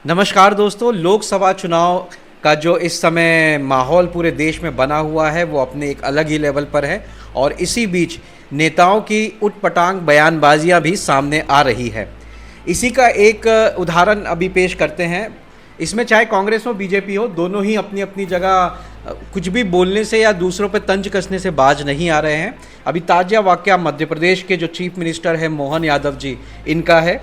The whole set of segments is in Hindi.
नमस्कार दोस्तों। लोकसभा चुनाव का जो इस समय माहौल पूरे देश में बना हुआ है वो अपने एक अलग ही लेवल पर है और इसी बीच नेताओं की उटपटांग बयानबाजियां भी सामने आ रही है। इसी का एक उदाहरण अभी पेश करते हैं। इसमें चाहे कांग्रेस हो बीजेपी हो, दोनों ही अपनी अपनी जगह कुछ भी बोलने से या दूसरों पर तंज कसने से बाज नहीं आ रहे हैं। अभी ताज़ा वाकया मध्य प्रदेश के जो चीफ मिनिस्टर हैं मोहन यादव जी, इनका है।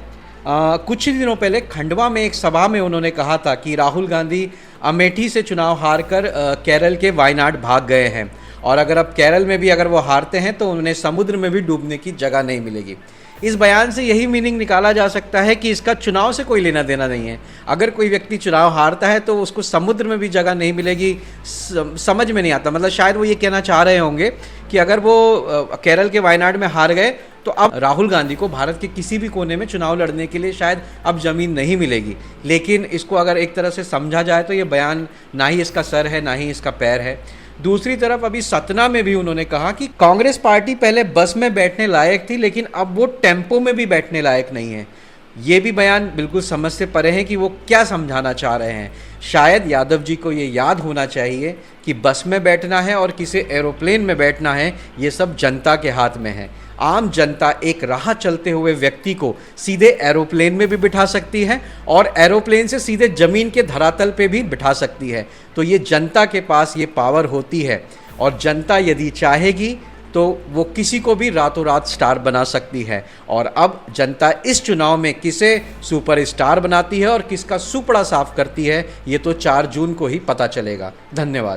कुछ ही दिनों पहले खंडवा में एक सभा में उन्होंने कहा था कि राहुल गांधी अमेठी से चुनाव हारकर केरल के वायनाड भाग गए हैं और अगर अब केरल में भी अगर वो हारते हैं तो उन्हें समुद्र में भी डूबने की जगह नहीं मिलेगी। इस बयान से यही मीनिंग निकाला जा सकता है कि इसका चुनाव से कोई लेना देना नहीं है। अगर कोई व्यक्ति चुनाव हारता है तो उसको समुद्र में भी जगह नहीं मिलेगी। समझ में नहीं आता। मतलब शायद वो ये कहना चाह रहे होंगे कि अगर वो केरल के वायनाड में हार गए तो अब राहुल गांधी को भारत के किसी भी कोने में चुनाव लड़ने के लिए शायद अब ज़मीन नहीं मिलेगी। लेकिन इसको अगर एक तरह से समझा जाए तो ये बयान ना ही इसका सर है ना ही इसका पैर है। दूसरी तरफ अभी सतना में भी उन्होंने कहा कि कांग्रेस पार्टी पहले बस में बैठने लायक थी लेकिन अब वो टेम्पो में भी बैठने लायक नहीं है। ये भी बयान बिल्कुल समझ से परे है कि वो क्या समझाना चाह रहे हैं। शायद यादव जी को ये याद होना चाहिए कि बस में बैठना है और किसी एरोप्लेन में बैठना है, ये सब जनता के हाथ में है। आम जनता एक राह चलते हुए व्यक्ति को सीधे एरोप्लेन में भी बिठा सकती है और एरोप्लेन से सीधे ज़मीन के धरातल पे भी बिठा सकती है। तो ये जनता के पास ये पावर होती है और जनता यदि चाहेगी तो वो किसी को भी रातों रात स्टार बना सकती है। और अब जनता इस चुनाव में किसे सुपर स्टार बनाती है और किसका सुपड़ा साफ करती है, ये तो 4 जून को ही पता चलेगा। धन्यवाद।